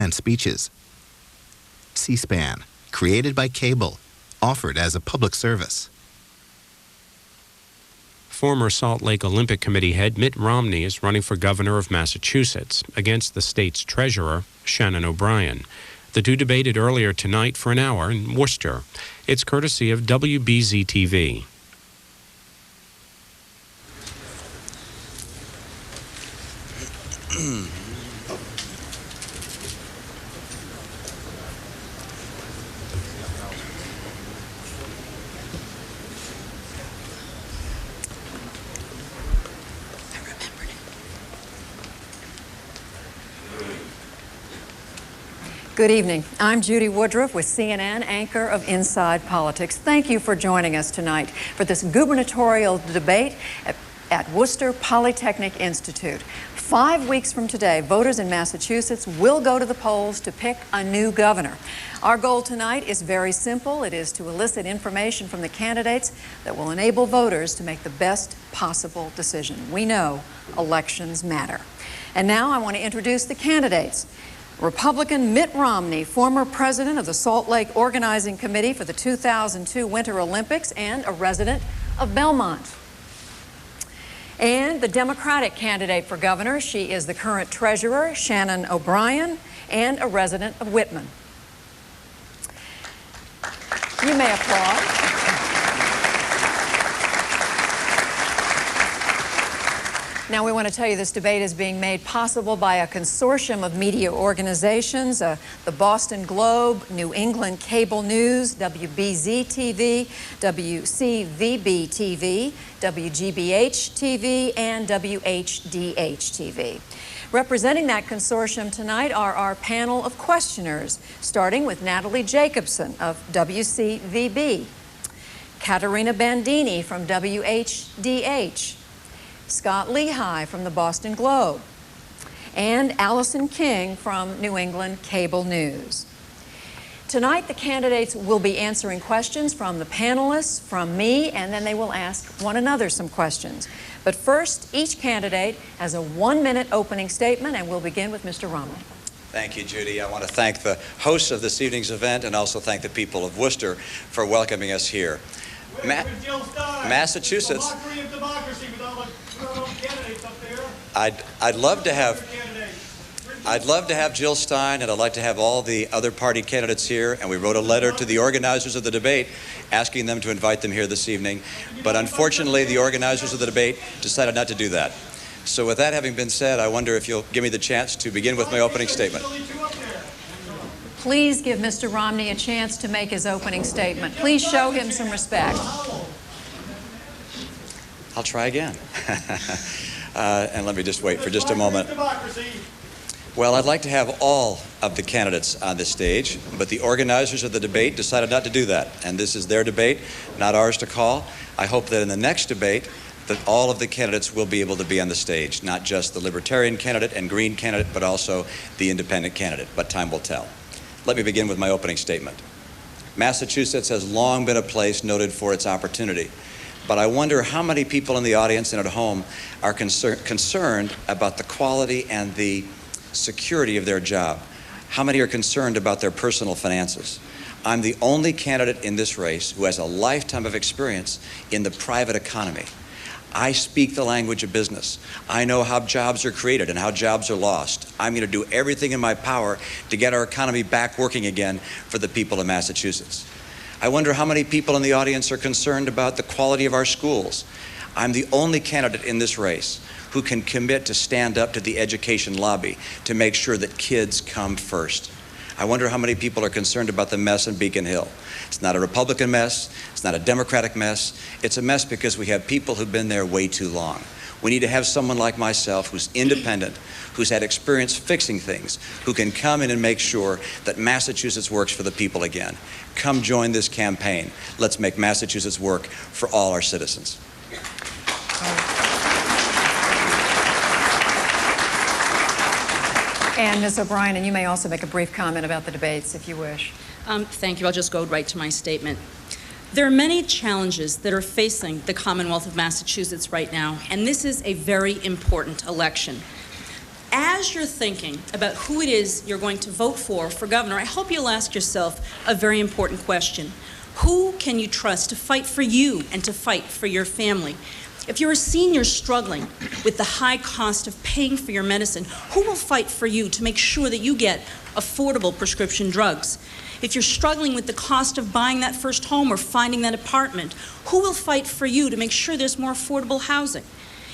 and speeches. C-SPAN, created by cable, offered as a public service. Former Salt Lake Olympic Committee head Mitt Romney is running for governor of Massachusetts against the state's treasurer, Shannon O'Brien. The two debated earlier tonight for an hour in Worcester. It's courtesy of WBZ-TV. Good evening. I'm Judy Woodruff with CNN, anchor of Inside Politics. Thank you for joining us tonight for this gubernatorial debate at Worcester Polytechnic Institute. 5 weeks from today, voters in Massachusetts will go to the polls to pick a new governor. Our goal tonight is very simple. It is to elicit information from the candidates that will enable voters to make the best possible decision. We know elections matter. And now I want to introduce the candidates. Republican Mitt Romney, former president of the Salt Lake Organizing Committee for the 2002 Winter Olympics and a resident of Belmont. And the Democratic candidate for governor, she is the current treasurer, Shannon O'Brien, and a resident of Whitman. You may applaud. Now, we want to tell you this debate is being made possible by a consortium of media organizations, the Boston Globe, New England Cable News, WBZ-TV, WCVB-TV, WGBH-TV, and WHDH-TV. Representing that consortium tonight are our panel of questioners, starting with Natalie Jacobson of WCVB, Katerina Bandini from WHDH, Scott Lehigh from the Boston Globe, and Allison King from New England Cable News. Tonight, the candidates will be answering questions from the panelists, from me, and then they will ask one another some questions. But first, each candidate has a 1-minute opening statement, and we'll begin with Mr. Romney. Thank you, Judy. I want to thank the hosts of this evening's event and also thank the people of Worcester for welcoming us here. Massachusetts. I'd love to have Jill Stein, and I'd like to have all the other party candidates here, and we wrote a letter to the organizers of the debate asking them to invite them here this evening, but unfortunately the organizers of the debate decided not to do that. So with that having been said, I wonder if you'll give me the chance to begin with my opening statement. Please give Mr. Romney a chance to make his opening statement. Please show him some respect. I'll try again. And let me just wait for just a moment. Well, I'd like to have all of the candidates on this stage, but the organizers of the debate decided not to do that. And this is their debate, not ours to call. I hope that in the next debate, that all of the candidates will be able to be on the stage, not just the Libertarian candidate and Green candidate, but also the Independent candidate. But time will tell. Let me begin with my opening statement. Massachusetts has long been a place noted for its opportunity. But I wonder how many people in the audience and at home are concerned about the quality and the security of their job. How many are concerned about their personal finances? I'm the only candidate in this race who has a lifetime of experience in the private economy. I speak the language of business. I know how jobs are created and how jobs are lost. I'm going to do everything in my power to get our economy back working again for the people of Massachusetts. I wonder how many people in the audience are concerned about the quality of our schools. I'm the only candidate in this race who can commit to stand up to the education lobby to make sure that kids come first. I wonder how many people are concerned about the mess in Beacon Hill. It's not a Republican mess. It's not a Democratic mess. It's a mess because we have people who've been there way too long. We need to have someone like myself who's independent, who's had experience fixing things, who can come in and make sure that Massachusetts works for the people again. Come join this campaign. Let's make Massachusetts work for all our citizens. And Ms. O'Brien, and you may also make a brief comment about the debates if you wish. Thank you. I'll just go right to my statement. There are many challenges that are facing the Commonwealth of Massachusetts right now, and this is a very important election. As you're thinking about who it is you're going to vote for governor, I hope you'll ask yourself a very important question. Who can you trust to fight for you and to fight for your family? If you're a senior struggling with the high cost of paying for your medicine, who will fight for you to make sure that you get affordable prescription drugs? If you're struggling with the cost of buying that first home or finding that apartment, who will fight for you to make sure there's more affordable housing?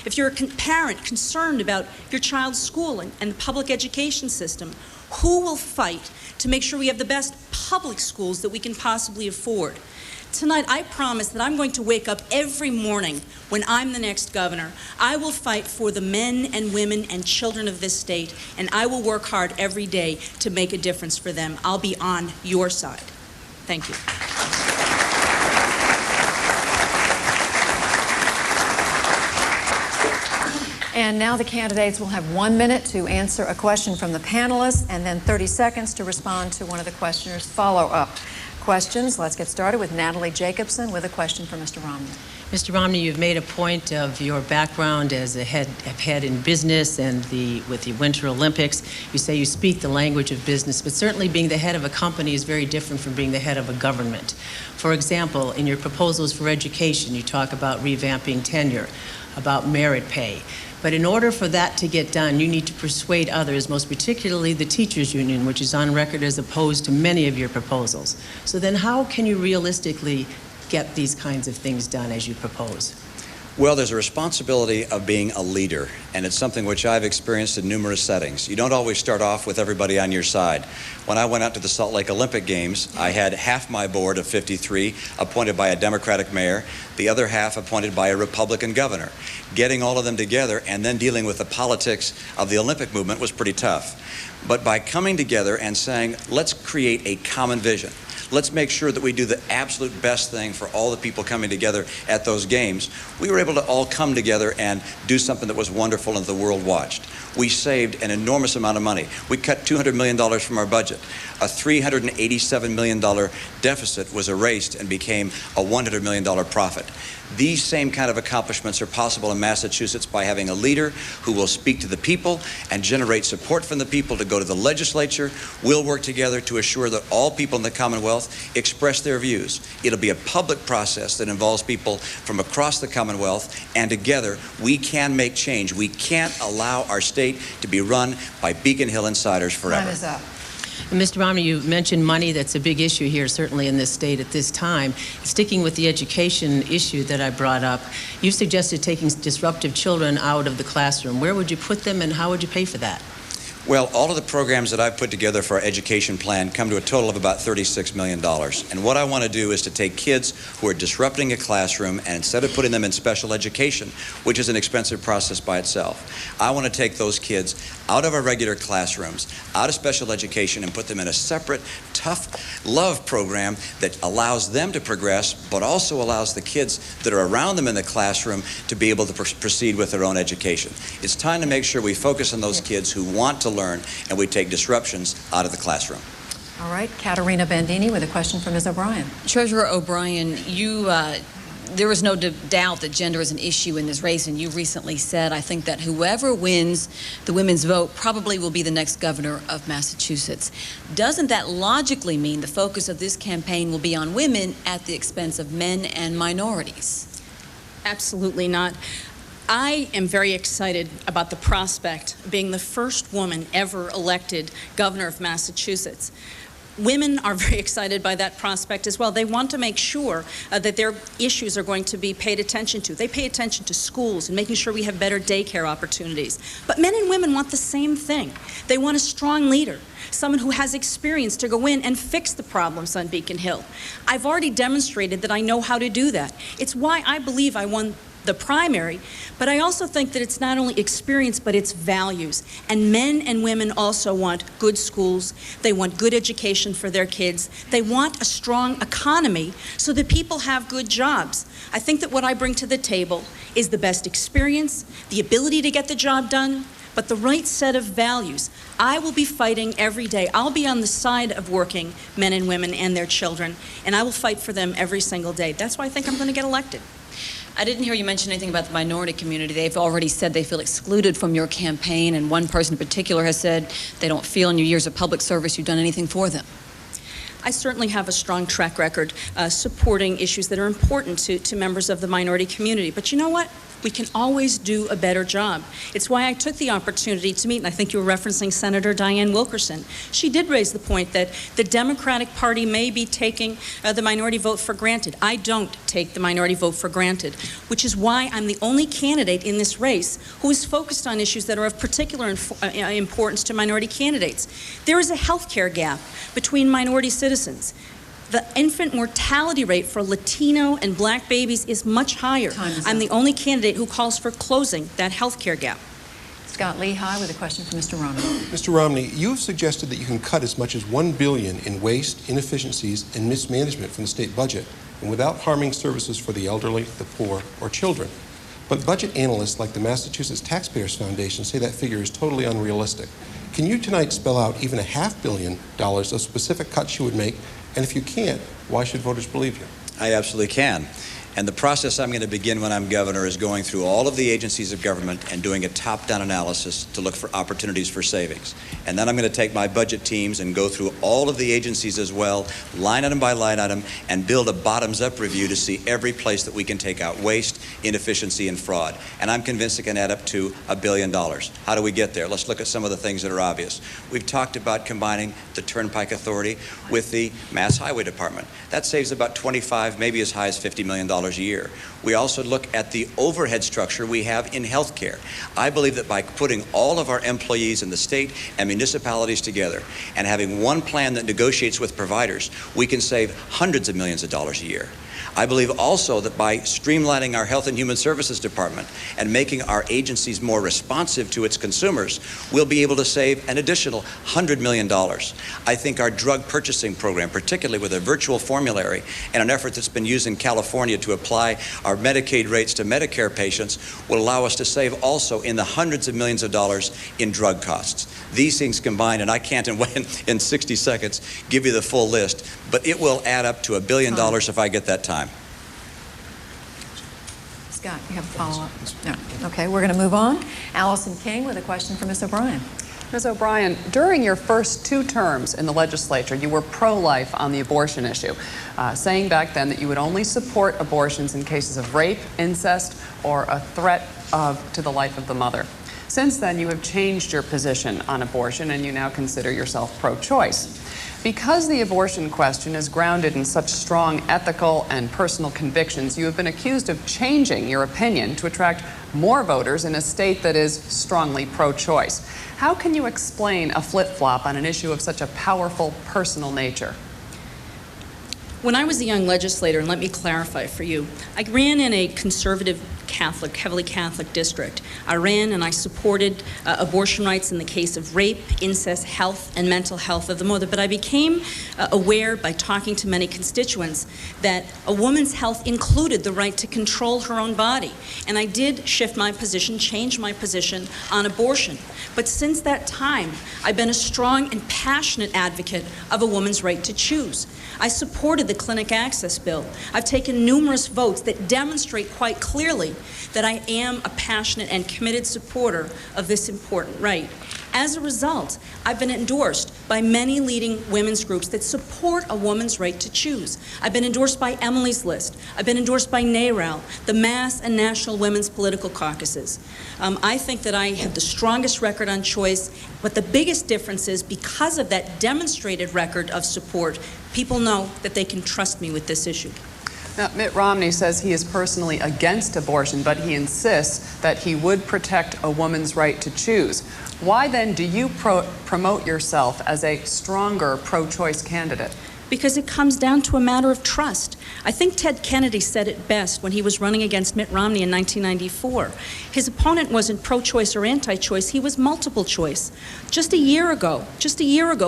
If you're a parent concerned about your child's school and the public education system, who will fight to make sure we have the best public schools that we can possibly afford? Tonight, I promise that I'm going to wake up every morning when I'm the next governor. I will fight for the men and women and children of this state, and I will work hard every day to make a difference for them. I'll be on your side. Thank you. And now the candidates will have 1 minute to answer a question from the panelists and then 30 seconds to respond to one of the questioners' follow-up questions. Let's get started with Natalie Jacobson with a question for Mr. Romney. Mr. Romney, you've made a point of your background as a head in business and with the Winter Olympics. You say you speak the language of business, but certainly being the head of a company is very different from being the head of a government. For example, in your proposals for education, you talk about revamping tenure, about merit pay. But in order for that to get done, you need to persuade others, most particularly the teachers union, which is on record as opposed to many of your proposals. So then how can you realistically get these kinds of things done as you propose? Well, there's a responsibility of being a leader, and it's something which I've experienced in numerous settings. You don't always start off with everybody on your side. When I went out to the Salt Lake Olympic Games, I had half my board of 53 appointed by a Democratic mayor, the other half appointed by a Republican governor. Getting all of them together and then dealing with the politics of the Olympic movement was pretty tough. But by coming together and saying, let's create a common vision, let's make sure that we do the absolute best thing for all the people coming together at those games, we were able to all come together and do something that was wonderful and the world watched. We saved an enormous amount of money. We cut $200 million from our budget. A $387 million deficit was erased and became a $100 million profit. These same kind of accomplishments are possible in Massachusetts by having a leader who will speak to the people and generate support from the people to go to the legislature. We'll work together to assure that all people in the Commonwealth express their views. It'll be a public process that involves people from across the Commonwealth, and together we can make change. We can't allow our state to be run by Beacon Hill insiders forever. Time is up. And Mr. Romney, you mentioned money. That's a big issue here, certainly in this state at this time. Sticking with the education issue that I brought up, you suggested taking disruptive children out of the classroom. Where would you put them, and how would you pay for that? Well, all of the programs that I've put together for our education plan come to a total of about $36 million. And what I want to do is to take kids who are disrupting a classroom, and instead of putting them in special education, which is an expensive process by itself, I want to take those kids out of our regular classrooms, out of special education, and put them in a separate, tough love program that allows them to progress, but also allows the kids that are around them in the classroom to be able to proceed with their own education. It's time to make sure we focus on those kids who want to learn, and we take disruptions out of the classroom. All right, Katerina Bandini with a question for Ms. O'Brien. Treasurer O'Brien, there is no doubt that gender is an issue in this race, and you recently said, I think that whoever wins the women's vote probably will be the next governor of Massachusetts. Doesn't that logically mean the focus of this campaign will be on women at the expense of men and minorities? Absolutely not. I am very excited about the prospect of being the first woman ever elected governor of Massachusetts. Women are very excited by that prospect as well. They want to make sure that their issues are going to be paid attention to. They pay attention to schools and making sure we have better daycare opportunities. But men and women want the same thing. They want a strong leader, someone who has experience to go in and fix the problems on Beacon Hill. I've already demonstrated that I know how to do that. It's why I believe I won the primary, but I also think that it's not only experience, but it's values. And men and women also want good schools. They want good education for their kids. They want a strong economy so that people have good jobs. I think that what I bring to the table is the best experience, the ability to get the job done, but the right set of values. I will be fighting every day. I'll be on the side of working men and women and their children, and I will fight for them every single day. That's why I think I'm going to get elected. I didn't hear you mention anything about the minority community. They've already said they feel excluded from your campaign, and one person in particular has said they don't feel in your years of public service you've done anything for them. I certainly have a strong track record supporting issues that are important to members of the minority community. But you know what? We can always do a better job. It's why I took the opportunity to meet, and I think you were referencing Senator Diane Wilkerson. She did raise the point that the Democratic Party may be taking the minority vote for granted. I don't take the minority vote for granted, which is why I'm the only candidate in this race who is focused on issues that are of particular importance to minority candidates. There is a health care gap between minority citizens. The infant mortality rate for Latino and black babies is much higher. I'm the only candidate who calls for closing that health care gap. Scott Lehigh with a question for Mr. Romney. Mr. Romney, you have suggested that you can cut as much as $1 billion in waste, inefficiencies, and mismanagement from the state budget, and without harming services for the elderly, the poor, or children. But budget analysts like the Massachusetts Taxpayers Foundation say that figure is totally unrealistic. Can you tonight spell out even $500 million of specific cuts you would make? And if you can't, why should voters believe you? I absolutely can. And the process I'm going to begin when I'm governor is going through all of the agencies of government and doing a top-down analysis to look for opportunities for savings. And then I'm going to take my budget teams and go through all of the agencies as well, line item by line item, and build a bottoms-up review to see every place that we can take out waste, inefficiency, and fraud. And I'm convinced it can add up to $1 billion. How do we get there? Let's look at some of the things that are obvious. We've talked about combining the Turnpike Authority with the Mass Highway Department. That saves about 25, maybe as high as $50 million a year. We also look at the overhead structure we have in healthcare. I believe that by putting all of our employees in the state and municipalities together and having one plan that negotiates with providers, we can save hundreds of millions of dollars a year. I believe also that by streamlining our Health and Human Services Department and making our agencies more responsive to its consumers, we'll be able to save an additional $100 million. I think our drug purchasing program, particularly with a virtual formulary and an effort that's been used in California to apply our Medicaid rates to Medicare patients, will allow us to save also in the hundreds of millions of dollars in drug costs. These things combined, and I can't in 60 seconds give you the full list, but it will add up to $1 billion if I get that time. Scott, you have a follow-up? No. Okay, we're going to move on. Allison King with a question for Ms. O'Brien. Ms. O'Brien, during your first 2 terms in the legislature, you were pro-life on the abortion issue, saying back then that you would only support abortions in cases of rape, incest, or a threat to the life of the mother. Since then, you have changed your position on abortion, and you now consider yourself pro-choice. Because the abortion question is grounded in such strong ethical and personal convictions, you have been accused of changing your opinion to attract more voters in a state that is strongly pro-choice. How can you explain a flip-flop on an issue of such a powerful personal nature? When I was a young legislator, and let me clarify for you, I ran in a conservative Catholic, heavily Catholic district. I ran and I supported abortion rights in the case of rape, incest, health, and mental health of the mother. But I became aware by talking to many constituents that a woman's health included the right to control her own body. And I did shift my position, change my position on abortion. But since that time, I've been a strong and passionate advocate of a woman's right to choose. I supported the clinic access bill. I've taken numerous votes that demonstrate quite clearly that I am a passionate and committed supporter of this important right. As a result, I've been endorsed by many leading women's groups that support a woman's right to choose. I've been endorsed by Emily's List. I've been endorsed by NARAL, the Mass and National Women's Political Caucuses. I think that I have the strongest record on choice, but the biggest difference is because of that demonstrated record of support, people know that they can trust me with this issue. Now, Mitt Romney says he is personally against abortion, but he insists that he would protect a woman's right to choose. Why then do you promote yourself as a stronger pro-choice candidate? Because it comes down to a matter of trust. I think Ted Kennedy said it best when he was running against Mitt Romney in 1994. His opponent wasn't pro-choice or anti-choice, he was multiple choice. Just a year ago,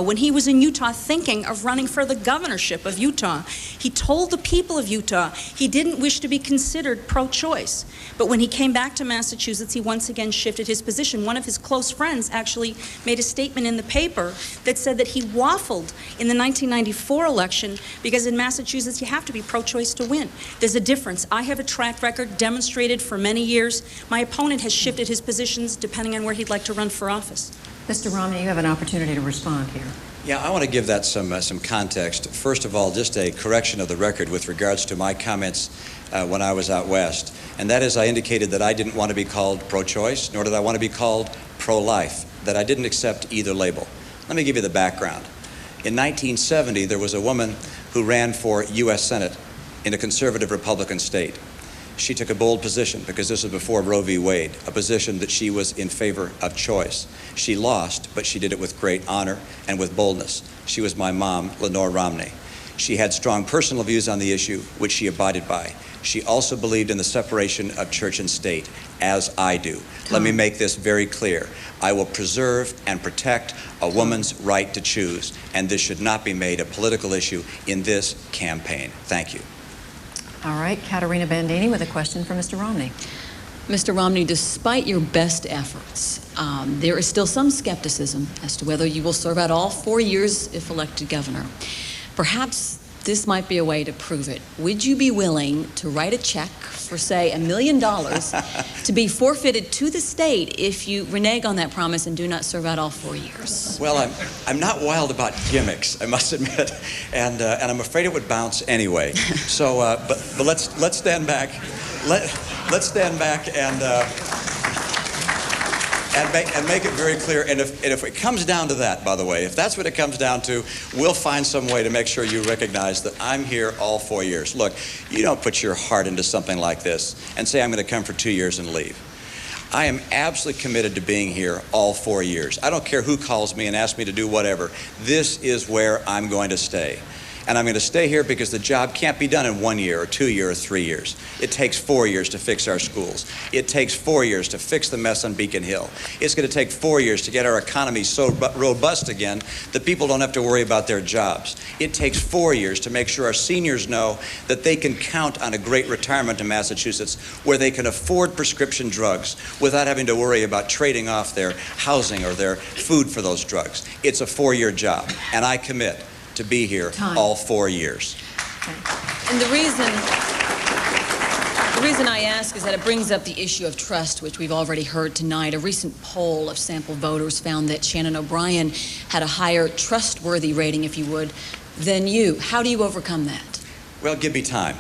when he was in Utah thinking of running for the governorship of Utah, he told the people of Utah he didn't wish to be considered pro-choice. But when he came back to Massachusetts, he once again shifted his position. One of his close friends actually made a statement in the paper that said that he waffled in the 1994 election, because in Massachusetts you have to be pro-choice to win. There's a difference. I have a track record demonstrated for many years. My opponent has shifted his positions depending on where he'd like to run for office. Mr. Romney, you have an opportunity to respond here. Yeah, I want to give that some context. First of all, just a correction of the record with regards to my comments when I was out west. And that is, I indicated that I didn't want to be called pro-choice, nor did I want to be called pro-life, that I didn't accept either label. Let me give you the background. In 1970, there was a woman who ran for U.S. Senate in a conservative Republican state. She took a bold position, because this was before Roe v. Wade, a position that she was in favor of choice. She lost, but she did it with great honor and with boldness. She was my mom, Lenore Romney. She had strong personal views on the issue, which she abided by. She also believed in the separation of church and state, as I do. Let me make this very clear. I will preserve and protect a woman's right to choose, and this should not be made a political issue in this campaign. Thank you. All right, Caterina Bandini with a question for Mr. Romney. Mr. Romney, despite your best efforts, there is still some skepticism as to whether you will serve out all 4 years if elected governor. Perhaps this might be a way to prove it. Would you be willing to write a check for, say, $1 million to be forfeited to the state if you renege on that promise and do not serve out all 4 years? Well, I'm not wild about gimmicks, I must admit, and I'm afraid it would bounce anyway. So, but let's stand back. Let's stand back and make it very clear. And if it comes down to that, by the way, if that's what it comes down to, we'll find some way to make sure you recognize that I'm here all 4 years. Look, you don't put your heart into something like this and say I'm going to come for 2 years and leave. I am absolutely committed to being here all 4 years. I don't care who calls me and asks me to do whatever. This is where I'm going to stay. And I'm going to stay here because the job can't be done in 1 year or 2 years or 3 years. It takes 4 years to fix our schools. It takes 4 years to fix the mess on Beacon Hill. It's going to take 4 years to get our economy so robust again that people don't have to worry about their jobs. It takes 4 years to make sure our seniors know that they can count on a great retirement in Massachusetts where they can afford prescription drugs without having to worry about trading off their housing or their food for those drugs. It's a 4-year job, and I commit to be here all 4 years. Okay. And the reason I ask is that it brings up the issue of trust, which we've already heard tonight. A recent poll of sample voters found that Shannon O'Brien had a higher trustworthy rating, if you would, than you. How do you overcome that? Well, give me time.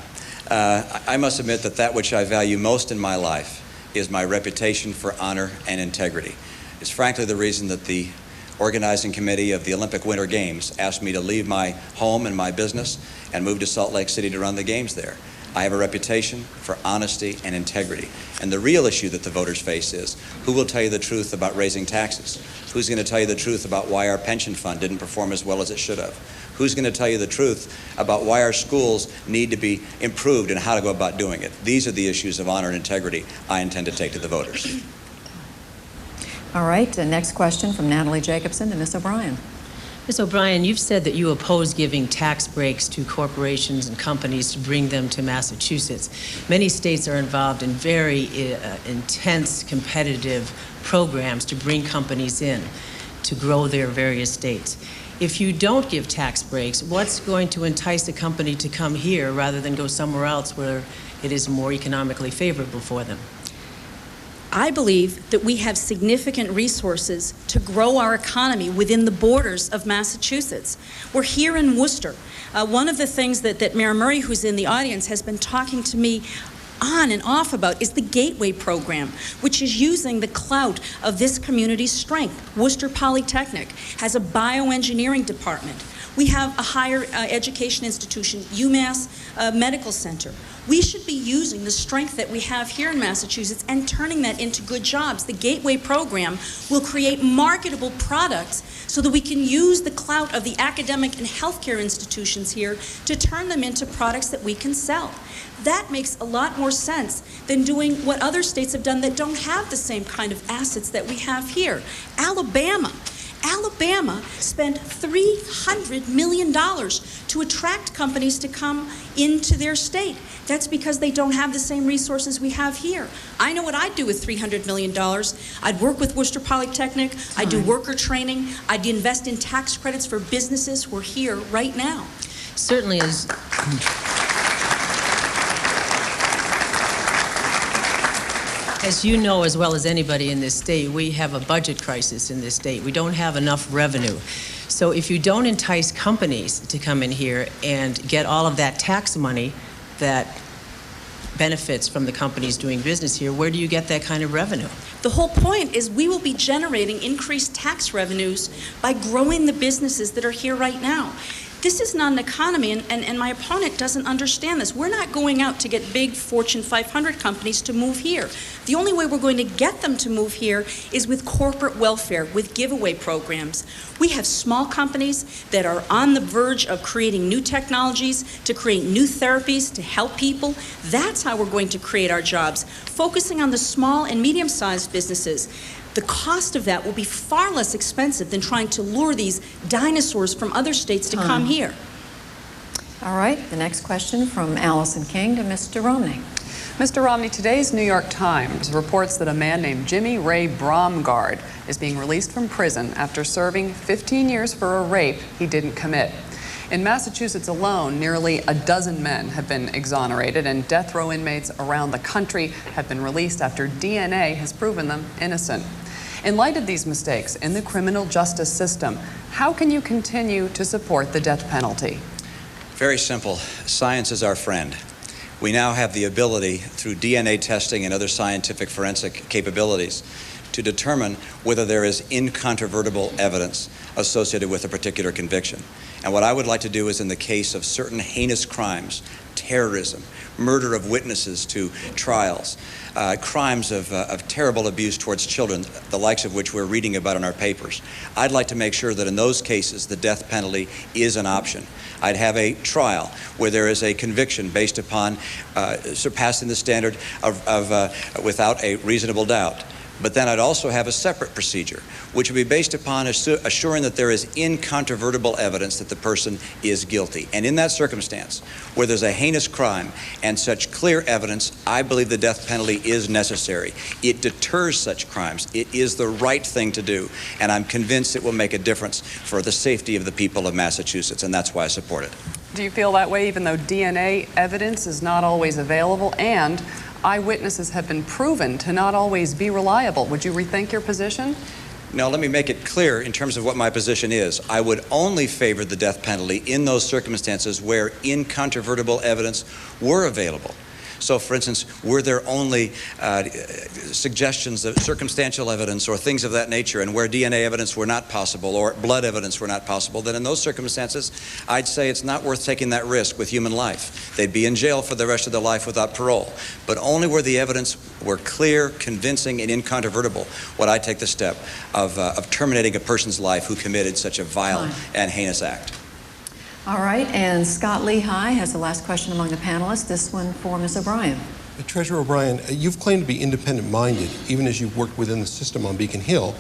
I must admit that which I value most in my life is my reputation for honor and integrity. It's frankly the reason that the organizing committee of the Olympic Winter Games asked me to leave my home and my business and move to Salt Lake City to run the games there. I have a reputation for honesty and integrity. And the real issue that the voters face is, who will tell you the truth about raising taxes? Who's going to tell you the truth about why our pension fund didn't perform as well as it should have? Who's going to tell you the truth about why our schools need to be improved and how to go about doing it? These are the issues of honor and integrity I intend to take to the voters. All right, next question from Natalie Jacobson to Ms. O'Brien. Ms. O'Brien, you've said that you oppose giving tax breaks to corporations and companies to bring them to Massachusetts. Many states are involved in very intense competitive programs to bring companies in to grow their various states. If you don't give tax breaks, what's going to entice a company to come here rather than go somewhere else where it is more economically favorable for them? I believe that we have significant resources to grow our economy within the borders of Massachusetts. We're here in Worcester. One of the things that Mayor Murray, who's in the audience, has been talking to me on and off about is the Gateway program, which is using the clout of this community's strength. Worcester Polytechnic has a bioengineering department. We have a higher education institution, UMass Medical Center. We should be using the strength that we have here in Massachusetts and turning that into good jobs. The Gateway program will create marketable products so that we can use the clout of the academic and healthcare institutions here to turn them into products that we can sell. That makes a lot more sense than doing what other states have done that don't have the same kind of assets that we have here. Alabama spent $300 million to attract companies to come into their state. That's because they don't have the same resources we have here. I know what I'd do with $300 million. I'd work with Worcester Polytechnic. I'd do worker training. I'd invest in tax credits for businesses who are here right now. Certainly, as you know as well as anybody in this state, we have a budget crisis in this state. We don't have enough revenue. So if you don't entice companies to come in here and get all of that tax money that benefits from the companies doing business here, where do you get that kind of revenue? The whole point is we will be generating increased tax revenues by growing the businesses that are here right now. This is not an economy, and my opponent doesn't understand this. We're not going out to get big Fortune 500 companies to move here. The only way we're going to get them to move here is with corporate welfare, with giveaway programs. We have small companies that are on the verge of creating new technologies, to create new therapies, to help people. That's how we're going to create our jobs, focusing on the small and medium-sized businesses. The cost of that will be far less expensive than trying to lure these dinosaurs from other states to come here. All right, the next question from Allison King to Mr. Romney. Mr. Romney, today's New York Times reports that a man named Jimmy Ray Bromgard is being released from prison after serving 15 years for a rape he didn't commit. In Massachusetts alone, nearly a dozen men have been exonerated, and death row inmates around the country have been released after DNA has proven them innocent. In light of these mistakes in the criminal justice system, how can you continue to support the death penalty? Very simple. Science is our friend. We now have the ability, through DNA testing and other scientific forensic capabilities, to determine whether there is incontrovertible evidence associated with a particular conviction. And what I would like to do is, in the case of certain heinous crimes, terrorism, murder of witnesses to trials, crimes of terrible abuse towards children, the likes of which we're reading about in our papers, I'd like to make sure that in those cases the death penalty is an option. I'd have a trial where there is a conviction based upon surpassing the standard of without a reasonable doubt. But then I'd also have a separate procedure, which would be based upon assuring that there is incontrovertible evidence that the person is guilty. And in that circumstance, where there's a heinous crime and such clear evidence, I believe the death penalty is necessary. It deters such crimes. It is the right thing to do. And I'm convinced it will make a difference for the safety of the people of Massachusetts, and that's why I support it. Do you feel that way even though DNA evidence is not always available and eyewitnesses have been proven to not always be reliable? Would you rethink your position? No, let me make it clear in terms of what my position is. I would only favor the death penalty in those circumstances where incontrovertible evidence were available. So, for instance, were there only suggestions of circumstantial evidence or things of that nature, and where DNA evidence were not possible or blood evidence were not possible, then in those circumstances, I'd say it's not worth taking that risk with human life. They'd be in jail for the rest of their life without parole. But only where the evidence were clear, convincing, and incontrovertible would I take the step of terminating a person's life who committed such a vile and heinous act. All right, and Scott Lehigh has the last question among the panelists, this one for Ms. O'Brien. Treasurer O'Brien, you've claimed to be independent-minded, even as you've worked within the system on Beacon Hill.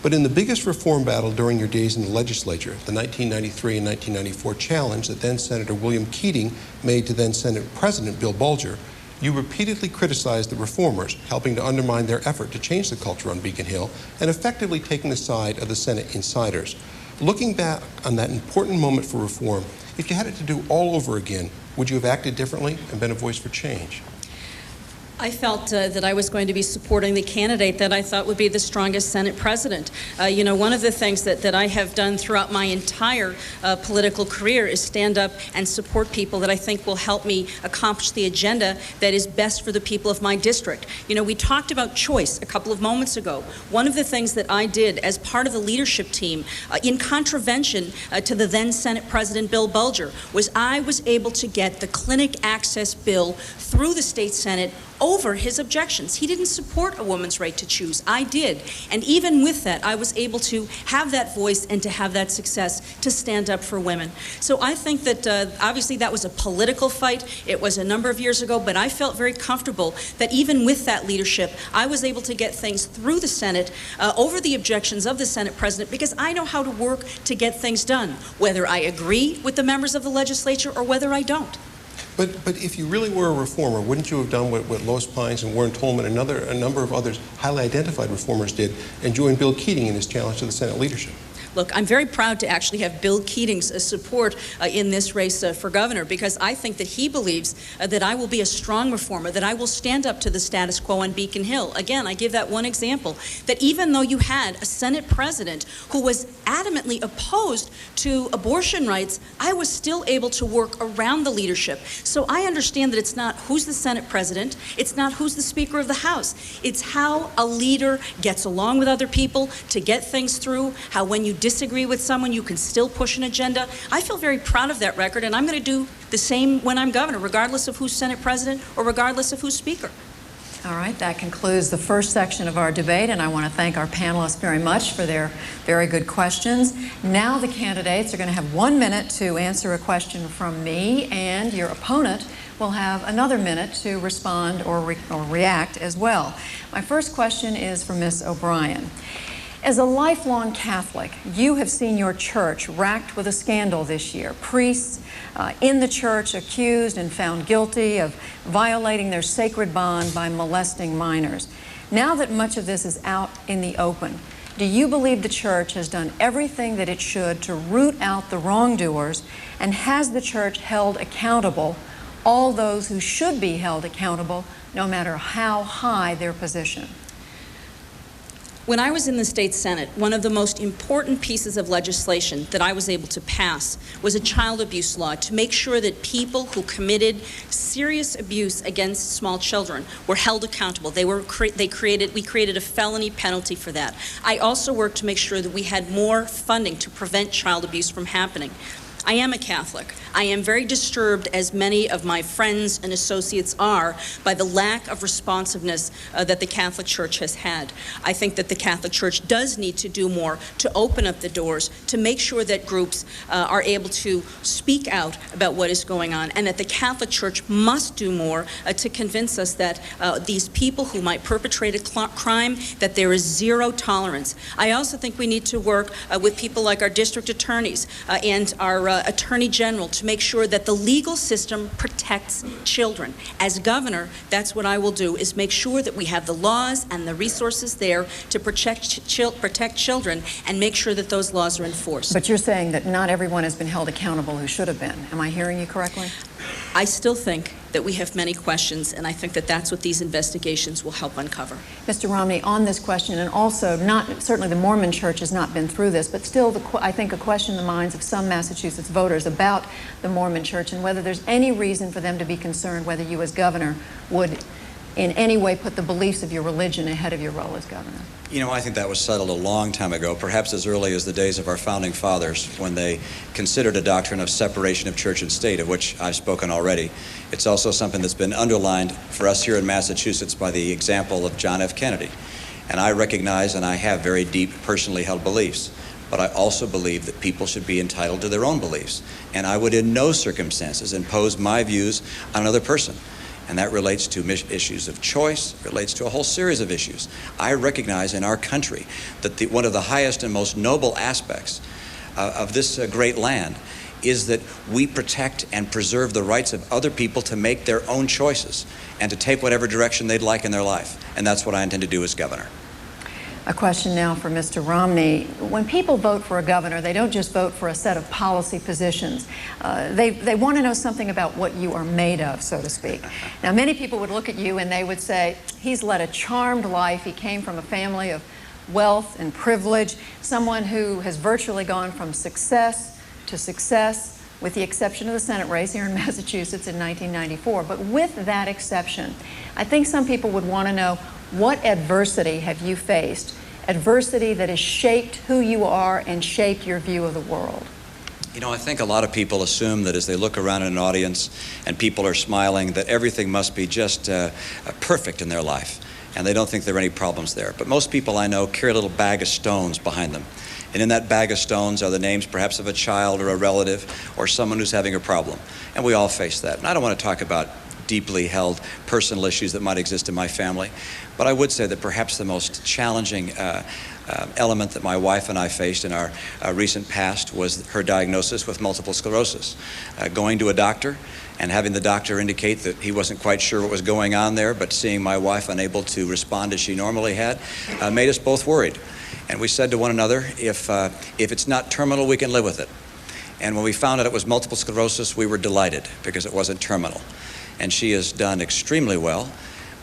But in the biggest reform battle during your days in the legislature, the 1993 and 1994 challenge that then-Senator William Keating made to then-Senate President Bill Bulger, you repeatedly criticized the reformers, helping to undermine their effort to change the culture on Beacon Hill and effectively taking the side of the Senate insiders. Looking back on that important moment for reform, if you had it to do all over again, would you have acted differently and been a voice for change? I felt that I was going to be supporting the candidate that I thought would be the strongest Senate president. You know, one of the things that I have done throughout my entire political career is stand up and support people that I think will help me accomplish the agenda that is best for the people of my district. You know, we talked about choice a couple of moments ago. One of the things that I did as part of the leadership team in contravention to the then Senate President Bill Bulger was I was able to get the clinic access bill through the state Senate over his objections. He didn't support a woman's right to choose. I did. And even with that, I was able to have that voice and to have that success to stand up for women. So I think that obviously that was a political fight. It was a number of years ago, but I felt very comfortable that even with that leadership, I was able to get things through the Senate over the objections of the Senate President because I know how to work to get things done, whether I agree with the members of the legislature or whether I don't. But if you really were a reformer, wouldn't you have done what Lois Pines and Warren Tolman and a number of others highly identified reformers did and joined Bill Keating in his challenge to the Senate leadership? Look, I'm very proud to actually have Bill Keating's support in this race for governor, because I think that he believes that I will be a strong reformer, that I will stand up to the status quo on Beacon Hill. Again, I give that one example, that even though you had a Senate president who was adamantly opposed to abortion rights, I was still able to work around the leadership. So I understand that it's not who's the Senate president, it's not who's the Speaker of the House, it's how a leader gets along with other people to get things through, how when you disagree with someone you can still push an agenda. I feel very proud of that record, and I'm going to do the same when I'm governor, regardless of who's Senate president or regardless of who's Speaker. All right, that concludes the first section of our debate, and I want to thank our panelists very much for their very good questions. Now the candidates are going to have 1 minute to answer a question from me, and your opponent will have another minute to respond or react as well. My first question is for Ms. O'Brien. As a lifelong Catholic, you have seen your church racked with a scandal this year. Priests in the church accused and found guilty of violating their sacred bond by molesting minors. Now that much of this is out in the open, do you believe the church has done everything that it should to root out the wrongdoers, and has the church held accountable all those who should be held accountable, no matter how high their position? When I was in the state Senate, one of the most important pieces of legislation that I was able to pass was a child abuse law to make sure that people who committed serious abuse against small children were held accountable. We created a felony penalty for that. I also worked to make sure that we had more funding to prevent child abuse from happening. I am a Catholic. I am very disturbed, as many of my friends and associates are, by the lack of responsiveness that the Catholic Church has had. I think that the Catholic Church does need to do more to open up the doors, to make sure that groups are able to speak out about what is going on, and that the Catholic Church must do more to convince us that these people who might perpetrate a crime, that there is zero tolerance. I also think we need to work with people like our district attorneys and our Attorney General to make sure that the legal system protects children. As governor, that's what I will do, is make sure that we have the laws and the resources there to protect children, and make sure that those laws are enforced. But you're saying that not everyone has been held accountable who should have been. Am I hearing you correctly? I still think that we have many questions, and I think that that's what these investigations will help uncover. Mr. Romney, on this question, and also certainly the Mormon Church has not been through this, but still I think a question in the minds of some Massachusetts voters about the Mormon Church and whether there's any reason for them to be concerned whether you as governor would in any way put the beliefs of your religion ahead of your role as governor. You know, I think that was settled a long time ago, perhaps as early as the days of our founding fathers, when they considered a doctrine of separation of church and state, of which I've spoken already. It's also something that's been underlined for us here in Massachusetts by the example of John F. Kennedy. And I recognize and I have very deep personally held beliefs. But I also believe that people should be entitled to their own beliefs. And I would in no circumstances impose my views on another person. And that relates to issues of choice, relates to a whole series of issues. I recognize in our country that one of the highest and most noble aspects of this great land is that we protect and preserve the rights of other people to make their own choices and to take whatever direction they'd like in their life. And that's what I intend to do as governor. A question now for Mr. Romney. When people vote for a governor, they don't just vote for a set of policy positions. They want to know something about what you are made of, so to speak. Now, many people would look at you and they would say, he's led a charmed life. He came from a family of wealth and privilege, someone who has virtually gone from success to success, with the exception of the Senate race here in Massachusetts in 1994. But with that exception, I think some people would want to know, what adversity have you faced? Adversity that has shaped who you are and shaped your view of the world. You know, I think a lot of people assume that as they look around in an audience and people are smiling, that everything must be just perfect in their life. And they don't think there are any problems there. But most people I know carry a little bag of stones behind them. And in that bag of stones are the names perhaps of a child or a relative or someone who's having a problem. And we all face that. And I don't want to talk about deeply held personal issues that might exist in my family. But I would say that perhaps the most challenging element that my wife and I faced in our recent past was her diagnosis with multiple sclerosis. Going to a doctor and having the doctor indicate that he wasn't quite sure what was going on there, but seeing my wife unable to respond as she normally had, made us both worried. And we said to one another, if it's not terminal, we can live with it. And when we found out it was multiple sclerosis, we were delighted because it wasn't terminal. And she has done extremely well.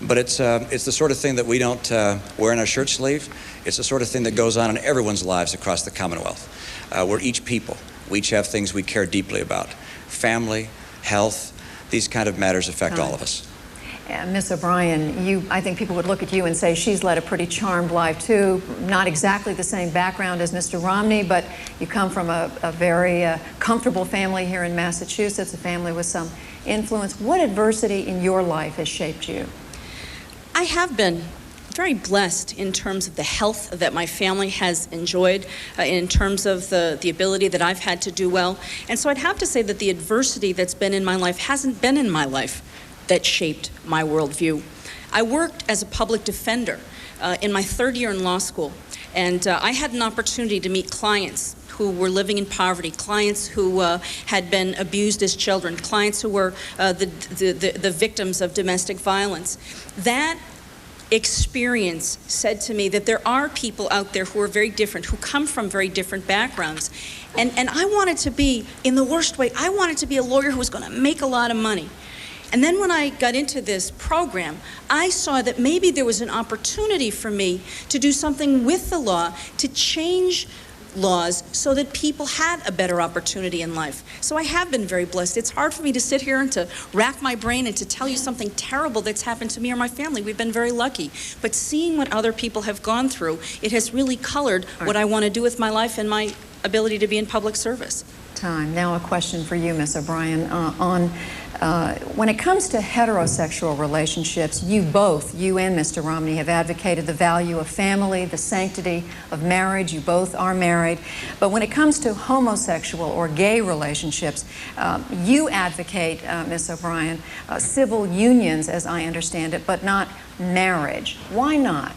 But it's the sort of thing that we don't wear in our shirt sleeve. It's the sort of thing that goes on in everyone's lives across the Commonwealth. We're each people. We each have things we care deeply about. Family, health, these kind of matters affect all of us. Ms. O'Brien, I think people would look at you and say she's led a pretty charmed life too. Not exactly the same background as Mr. Romney, but you come from a very comfortable family here in Massachusetts, a family with some influence. What adversity in your life has shaped you? I have been very blessed in terms of the health that my family has enjoyed, in terms of the ability that I've had to do well. And so I'd have to say that the adversity that's been in my life hasn't been in my life that shaped my worldview. I worked as a public defender in my third year in law school, and I had an opportunity to meet clients who were living in poverty, clients who had been abused as children, clients who were the victims of domestic violence. That experience said to me that there are people out there who are very different, who come from very different backgrounds. And I wanted to be, in the worst way, I wanted to be a lawyer who was going to make a lot of money. And then when I got into this program, I saw that maybe there was an opportunity for me to do something with the law to change laws so that people had a better opportunity in life. So I have been very blessed. It's hard for me to sit here and to rack my brain and to tell you something terrible that's happened to me or my family. We've been very lucky. But seeing what other people have gone through, it has really colored what I want to do with my life and my ability to be in public service. Now a question for you, Ms. O'Brien, when it comes to heterosexual relationships, you and Mr. Romney have advocated the value of family, the sanctity of marriage. You both are married. But when it comes to homosexual or gay relationships, you advocate, Ms. O'Brien, civil unions, as I understand it, but not marriage. Why not?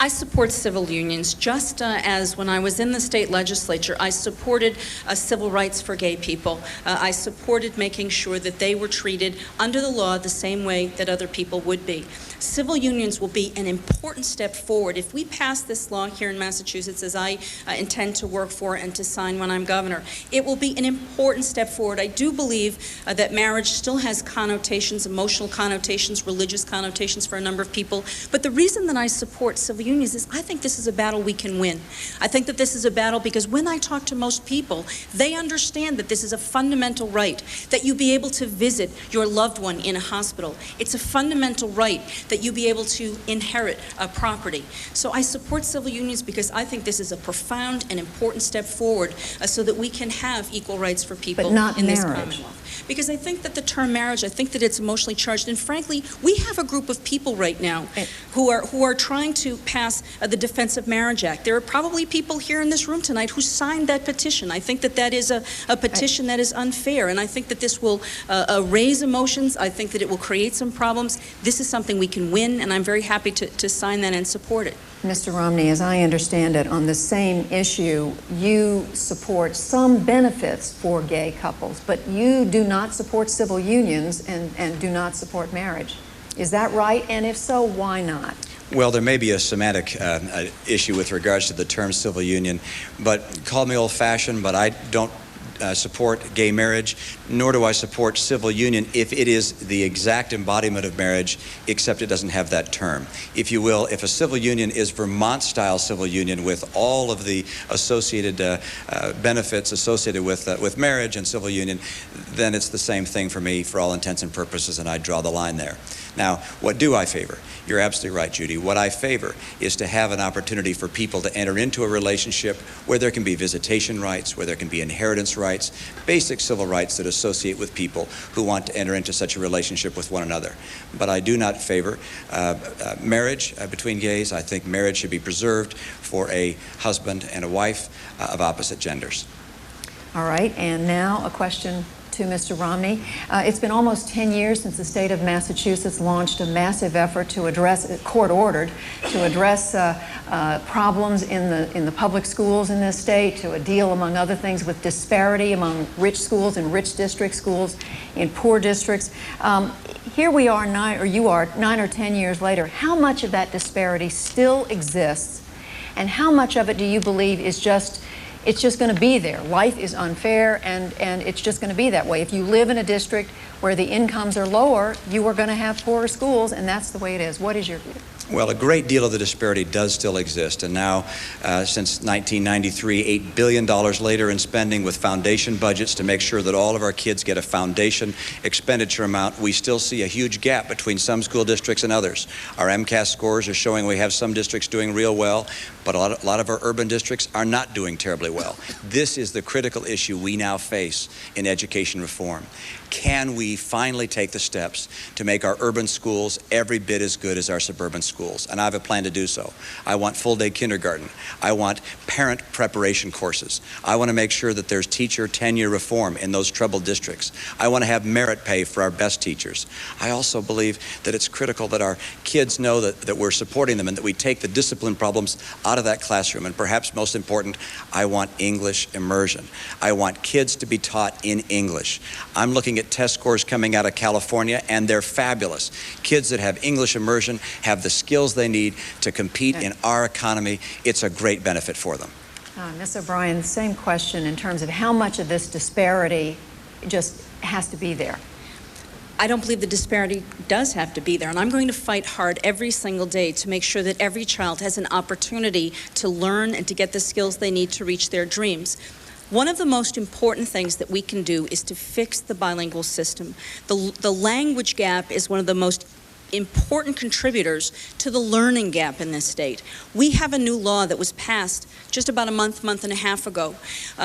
I support civil unions, just as when I was in the state legislature, I supported civil rights for gay people. I supported making sure that they were treated under the law the same way that other people would be. Civil unions will be an important step forward. If we pass this law here in Massachusetts, as I intend to work for and to sign when I'm governor, it will be an important step forward. I do believe that marriage still has connotations, emotional connotations, religious connotations for a number of people. But the reason that I support civil unions is I think this is a battle we can win. I think that this is a battle because when I talk to most people, they understand that this is a fundamental right, that you be able to visit your loved one in a hospital. It's a fundamental right that you be able to inherit a property. So I support civil unions because I think this is a profound and important step forward so that we can have equal rights for people in this Commonwealth. Because I think that the term marriage, I think that it's emotionally charged, and frankly, we have a group of people right now who are trying to pass the Defense of Marriage Act. There are probably people here in this room tonight who signed that petition. I think that that is a petition that is unfair, and I think that this will raise emotions. I think that it will create some problems. This is something we can win, and I'm very happy to sign that and support it. Mr. Romney, as I understand it, on the same issue, you support some benefits for gay couples, but you do not support civil unions and do not support marriage. Is that right? And if so, why not? Well, there may be a semantic issue with regards to the term civil union, but call me old-fashioned, but I don't support gay marriage, nor do I support civil union if it is the exact embodiment of marriage, except it doesn't have that term. If you will, if a civil union is Vermont-style civil union with all of the associated benefits associated with marriage and civil union, then it's the same thing for me for all intents and purposes, and I draw the line there. Now, what do I favor? You're absolutely right, Judy. What I favor is to have an opportunity for people to enter into a relationship where there can be visitation rights, where there can be inheritance rights, basic civil rights that associate with people who want to enter into such a relationship with one another. But I do not favor marriage between gays. I think marriage should be preserved for a husband and a wife of opposite genders. All right, and now a question to Mr. Romney. It's been almost 10 years since the state of Massachusetts launched a massive effort to address, court-ordered, to address problems in the public schools in this state, to deal, among other things, with disparity among rich schools and rich district schools in poor districts. Here we are, 9 or 10 years later. How much of that disparity still exists? And how much of it do you believe is just, it's just going to be there? Life is unfair, and it's just going to be that way. If you live in a district where the incomes are lower, you are going to have poorer schools, and that's the way it is. What is your view? Well, a great deal of the disparity does still exist, and now, since 1993, $8 billion later in spending with foundation budgets to make sure that all of our kids get a foundation expenditure amount, we still see a huge gap between some school districts and others. Our MCAS scores are showing we have some districts doing real well, but a lot of our urban districts are not doing terribly well. This is the critical issue we now face in education reform. Can we finally take the steps to make our urban schools every bit as good as our suburban schools? And I have a plan to do so. I want full-day kindergarten. I want parent preparation courses. I want to make sure that there's teacher tenure reform in those troubled districts. I want to have merit pay for our best teachers. I also believe that it's critical that our kids know that we're supporting them and that we take the discipline problems out of that classroom. And perhaps most important, I want English immersion. I want kids to be taught in English. I'm looking at test scores coming out of California, and they're fabulous. Kids that have English immersion have the skills they need to compete in our economy. It's a great benefit for them. Ms. O'Brien, same question in terms of how much of this disparity just has to be there. I don't believe the disparity does have to be there, and I'm going to fight hard every single day to make sure that every child has an opportunity to learn and to get the skills they need to reach their dreams. One of the most important things that we can do is to fix the bilingual system. The language gap is one of the most important contributors to the learning gap in this state. We have a new law that was passed just about a month and a half ago.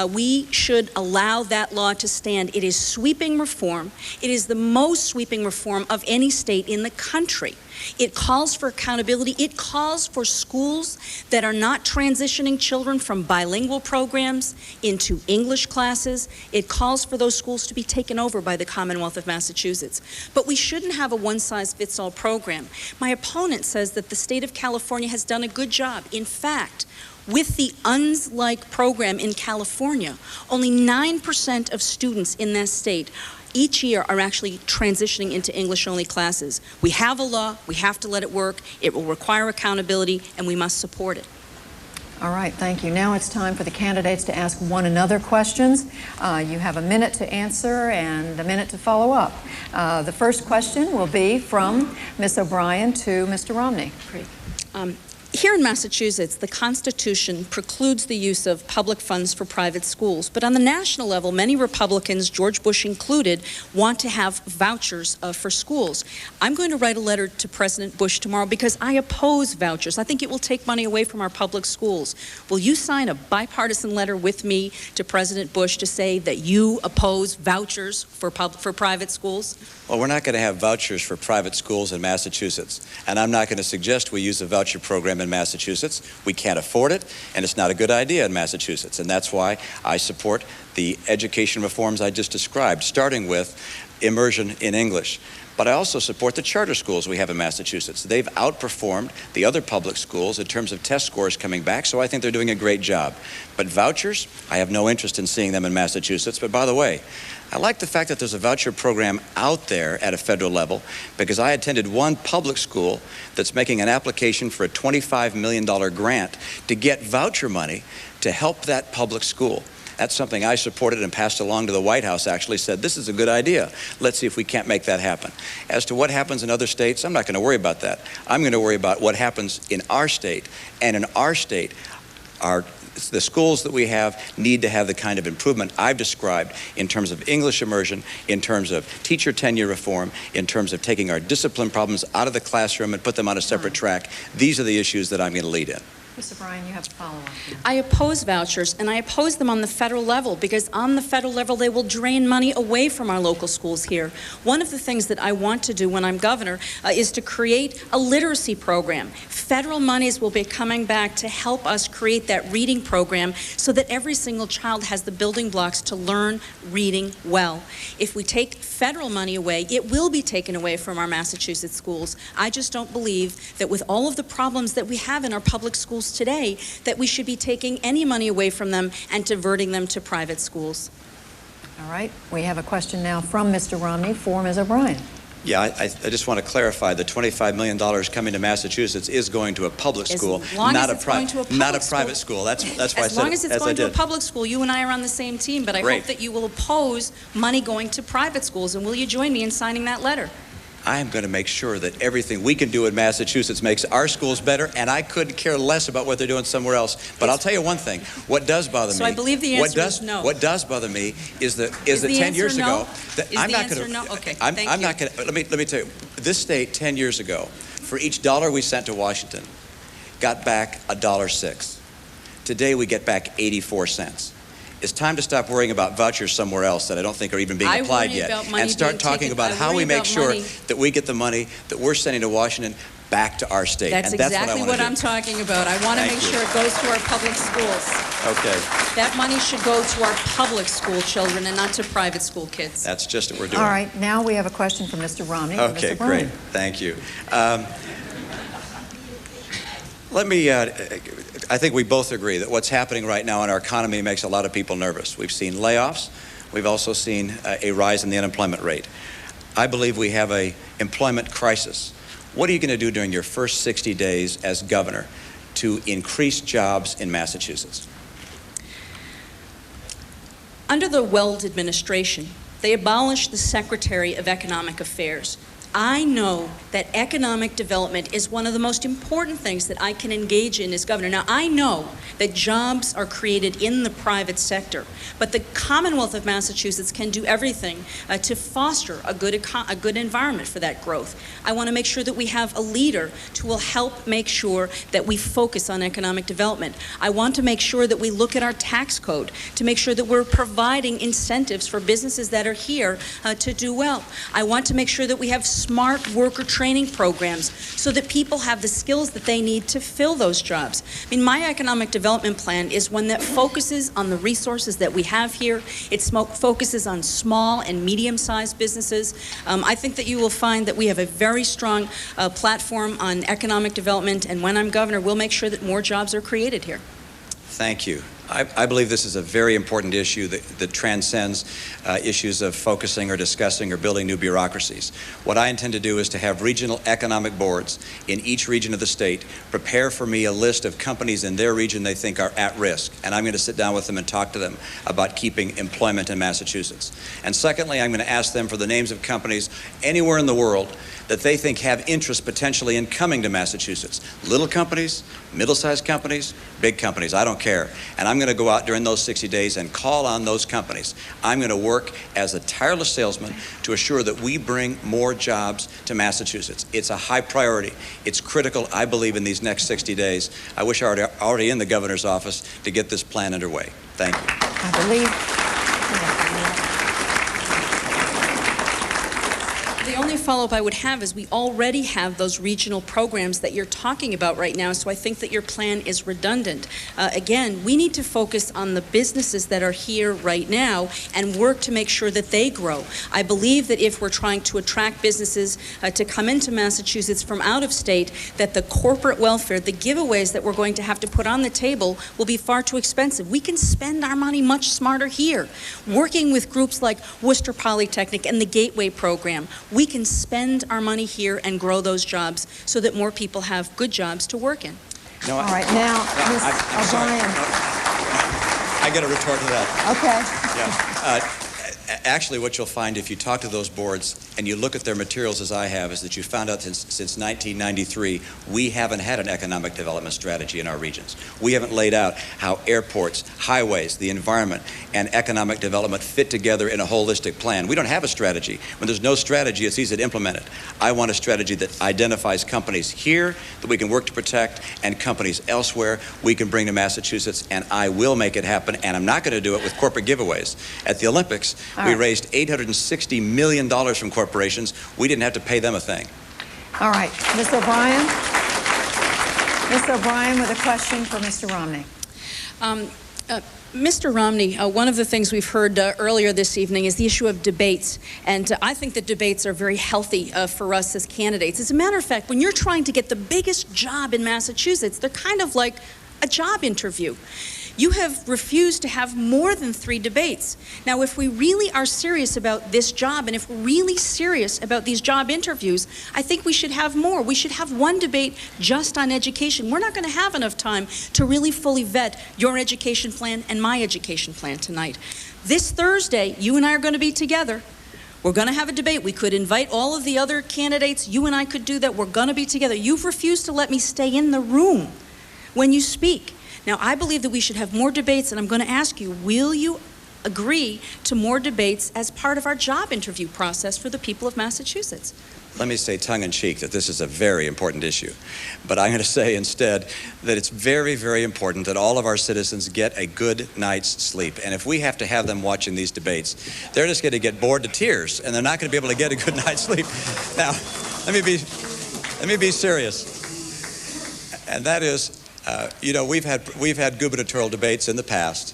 We should allow that law to stand. It is sweeping reform. It is the most sweeping reform of any state in the country. It calls for accountability. It calls for schools that are not transitioning children from bilingual programs into English classes. It calls for those schools to be taken over by the Commonwealth of Massachusetts. But we shouldn't have a one-size-fits-all program. My opponent says that the state of California has done a good job. In fact, with the UNS-like program in California, only 9% of students in that state each year are actually transitioning into English-only classes. We have a law, we have to let it work, it will require accountability, and we must support it. All right, thank you. Now it's time for the candidates to ask one another questions. You have a minute to answer and a minute to follow up. The first question will be from Ms. O'Brien to Mr. Romney. Here in Massachusetts, the Constitution precludes the use of public funds for private schools. But on the national level, many Republicans, George Bush included, want to have vouchers for schools. I'm going to write a letter to President Bush tomorrow because I oppose vouchers. I think it will take money away from our public schools. Will you sign a bipartisan letter with me to President Bush to say that you oppose vouchers for private schools? Well, we're not going to have vouchers for private schools in Massachusetts, and I'm not going to suggest we use a voucher program in Massachusetts. We can't afford it, and it's not a good idea in Massachusetts, and that's why I support the education reforms I just described, starting with immersion in English. But I also support the charter schools we have in Massachusetts. They've outperformed the other public schools in terms of test scores coming back, so I think they're doing a great job. But vouchers, I have no interest in seeing them in Massachusetts. But by the way, I like the fact that there's a voucher program out there at a federal level, because I attended one public school that's making an application for a $25 million grant to get voucher money to help that public school. That's something I supported and passed along to the White House, actually said, this is a good idea. Let's see if we can't make that happen. As to what happens in other states, I'm not going to worry about that. I'm going to worry about what happens in our state. And in our state, the schools that we have need to have the kind of improvement I've described in terms of English immersion, in terms of teacher tenure reform, in terms of taking our discipline problems out of the classroom and put them on a separate track. These are the issues that I'm going to lead in. Ms. O'Brien, you have a follow-up. I oppose vouchers, and I oppose them on the federal level because on the federal level they will drain money away from our local schools here. One of the things that I want to do when I'm governor is to create a literacy program. Federal monies will be coming back to help us create that reading program so that every single child has the building blocks to learn reading well. If we take federal money away, it will be taken away from our Massachusetts schools. I just don't believe that with all of the problems that we have in our public schools today, that we should be taking any money away from them and diverting them to private schools. All right, we have a question now from Mr. Romney for Ms. O'Brien. Yeah, I just want to clarify the $25 million coming to Massachusetts is going to a public school, not a private school. That's why I said as long as it's going to a public school, you and I are on the same team, but I hope that you will oppose money going to private schools, and will you join me in signing that letter? I am going to make sure that everything we can do in Massachusetts makes our schools better, and I couldn't care less about what they're doing somewhere else. But I'll tell you one thing, what does bother me... So I believe the answer is no. What does bother me is that 10 years ago... I'm not going to... Okay, thank you. I'm not going to... Let me tell you, this state 10 years ago, for each dollar we sent to Washington, got back $1.06. Today we get back 84 cents. It's time to stop worrying about vouchers somewhere else that I don't think are even being applied yet, and start talking about how we make sure that we get the money that we're sending to Washington back to our state. That's exactly what I'm talking about. I want to make sure it goes to our public schools. Okay. That money should go to our public school children and not to private school kids. That's just what we're doing. All right, now we have a question from Mr. Romney. Okay, Mr. Bryan. great. Thank you. I think we both agree that what's happening right now in our economy makes a lot of people nervous. We've seen layoffs. We've also seen a rise in the unemployment rate. I believe we have an employment crisis. What are you going to do during your first 60 days as governor to increase jobs in Massachusetts? Under the Weld administration, they abolished the Secretary of Economic Affairs. I know that economic development is one of the most important things that I can engage in as governor. Now, I know that jobs are created in the private sector, but the Commonwealth of Massachusetts can do everything to foster a good environment for that growth. I want to make sure that we have a leader who will help make sure that we focus on economic development. I want to make sure that we look at our tax code to make sure that we're providing incentives for businesses that are here to do well. I want to make sure that we have smart worker training programs so that people have the skills that they need to fill those jobs. I mean, my economic development plan is one that focuses on the resources that we have here. It focuses on small and medium-sized businesses. I think that you will find that we have a very strong platform on economic development, and when I'm governor, we'll make sure that more jobs are created here. Thank you. I believe this is a very important issue that transcends issues of focusing or discussing or building new bureaucracies. What I intend to do is to have regional economic boards in each region of the state prepare for me a list of companies in their region they think are at risk, and I'm going to sit down with them and talk to them about keeping employment in Massachusetts. And secondly, I'm going to ask them for the names of companies anywhere in the world that they think have interest potentially in coming to Massachusetts. Little companies, middle-sized companies, big companies, I don't care. And I'm going to go out during those 60 days and call on those companies. I'm going to work as a tireless salesman to assure that we bring more jobs to Massachusetts. It's a high priority. It's critical, I believe, in these next 60 days. I wish I were already in the governor's office to get this plan underway. Thank you. I believe... The only follow-up I would have is we already have those regional programs that you're talking about right now, so I think that your plan is redundant. Again, we need to focus on the businesses that are here right now and work to make sure that they grow. I believe that if we're trying to attract businesses to come into Massachusetts from out of state, that the corporate welfare, the giveaways that we're going to have to put on the table will be far too expensive. We can spend our money much smarter here. Working with groups like Worcester Polytechnic and the Gateway program, we can spend our money here and grow those jobs so that more people have good jobs to work in. No, all right, now, Ms. O'Brien. I got to retort to that. Okay. Yeah. Actually, what you'll find if you talk to those boards and you look at their materials as I have is that you found out since 1993, we haven't had an economic development strategy in our regions. We haven't laid out how airports, highways, the environment, and economic development fit together in a holistic plan. We don't have a strategy. When there's no strategy, it's easy to implement it. I want a strategy that identifies companies here that we can work to protect and companies elsewhere we can bring to Massachusetts, and I will make it happen, and I'm not going to do it with corporate giveaways. At the Olympics, we raised $860 million from corporations. We didn't have to pay them a thing. All right, Ms. O'Brien. Ms. O'Brien with a question for Mr. Romney. Mr. Romney, one of the things we've heard earlier this evening is the issue of debates, and I think that debates are very healthy for us as candidates. As a matter of fact, when you're trying to get the biggest job in Massachusetts, they're kind of like a job interview. You have refused to have more than 3 debates. Now, if we really are serious about this job, and if we're really serious about these job interviews, I think we should have more. We should have 1 debate just on education. We're not going to have enough time to really fully vet your education plan and my education plan tonight. This Thursday, you and I are going to be together. We're going to have a debate. We could invite all of the other candidates. You and I could do that. We're going to be together. You've refused to let me stay in the room when you speak. Now, I believe that we should have more debates, and I'm going to ask you, will you agree to more debates as part of our job interview process for the people of Massachusetts? Let me say tongue-in-cheek that this is a very important issue. But I'm going to say instead that it's very, very important that all of our citizens get a good night's sleep. And if we have to have them watching these debates, they're just going to get bored to tears, and they're not going to be able to get a good night's sleep. Now, let me be serious. And that is, you know, we've had gubernatorial debates in the past.